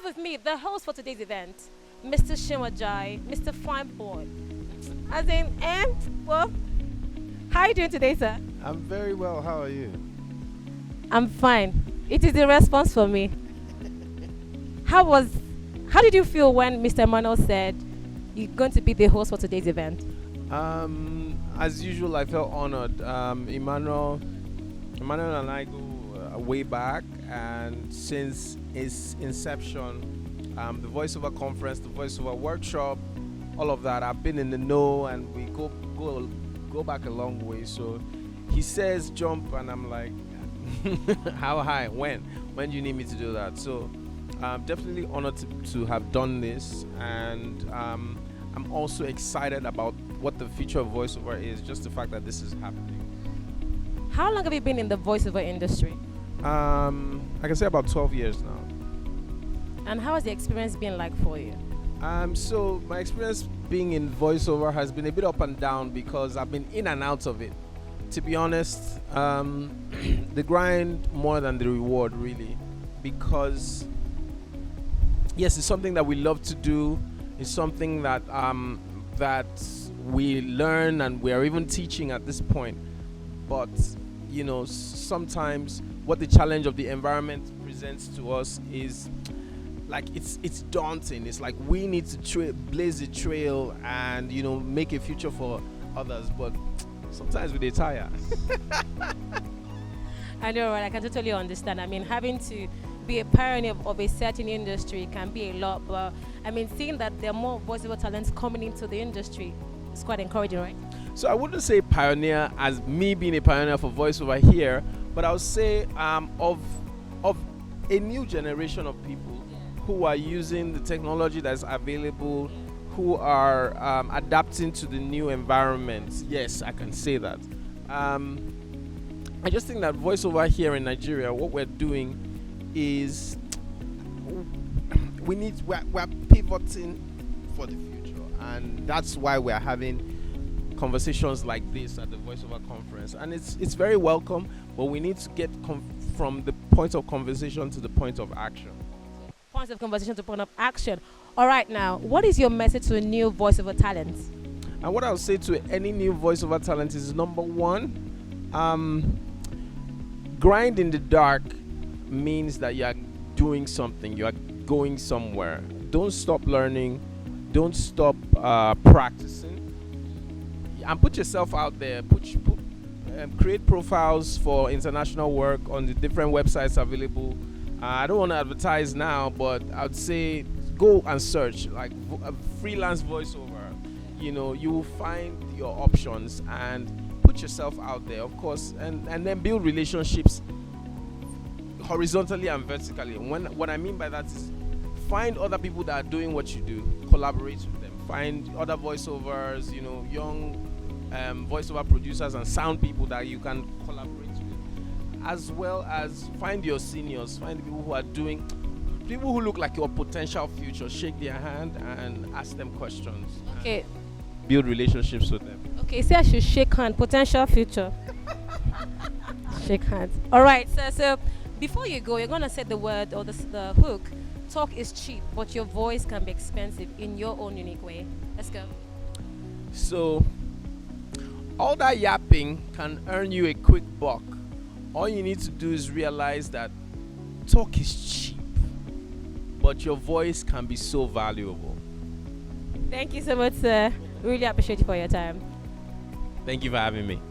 with me, the host for today's event, Mr. Seun Ajayi, Mr. Fine Boy. As in, and, well, how are you doing today, sir? I'm very well. How are you? I'm fine. It is the response for me. How was, how did you feel when Mr. Emmanuel said you're going to be the host for today's event? As usual, I felt honored. Emmanuel and I go way back, and since its inception, the Voiceover conference, the Voiceover workshop, all of that, I've been in the know, and we go back a long way. So he says jump, and I'm like, how high? When? When do you need me to do that? So I'm definitely honored to have done this, and I'm also excited about what the future of voiceover is. Just the fact that this is happening. How long have you been in the voiceover industry? I can say about 12 years now. And how has the experience been like for you? So my experience being in voiceover has been a bit up and down because I've been in and out of it. To be honest, the grind more than the reward, really, because yes, it's something that we love to do. It's something that that we learn and we are even teaching at this point. But you know, sometimes what the challenge of the environment presents to us is like it's daunting. It's like we need to blaze a trail and make a future for others. But sometimes we tire. I know, right? I can totally understand. I mean, having to be a pioneer of a certain industry can be a lot, but I mean, seeing that there are more voiceover talents coming into the industry is quite encouraging, right? So I wouldn't say pioneer as me being a pioneer for voiceover here, but I would say of a new generation of people who are using the technology that's available, who are adapting to the new environment. Yes, I can say that. I just think that voiceover here in Nigeria, what we're doing is we're pivoting for the future, and that's why we're having conversations like this at the Voiceover conference, and it's very welcome, but we need to get from the point of conversation to the point of action. Points of conversation to point of action. All right, now, what is your message to new voiceover talents? And what I'll say to any new voiceover talent is, number one, grind in the dark means that you are doing something, you are going somewhere. Don't stop learning, don't stop practicing, and put yourself out there. Create profiles for international work on the different websites available. I don't want to advertise now, but I'd say go and search like a freelance voiceover. You will find your options and put yourself out there, of course, and then build relationships horizontally and vertically. What I mean by that is find other people that are doing what you do, collaborate with them, find other voiceovers, young voiceover producers and sound people that you can collaborate with, as well as find your seniors, find people who look like your potential future, shake their hand and ask them questions. Okay. Build relationships with them. Okay, say I should shake hand, potential future. Shake hands. All right, so before you go, you're going to say the word or the hook. Talk is cheap, but your voice can be expensive in your own unique way. Let's go. So, all that yapping can earn you a quick buck. All you need to do is realize that talk is cheap, but your voice can be so valuable. Thank you so much, sir. Really appreciate you for your time. Thank you for having me.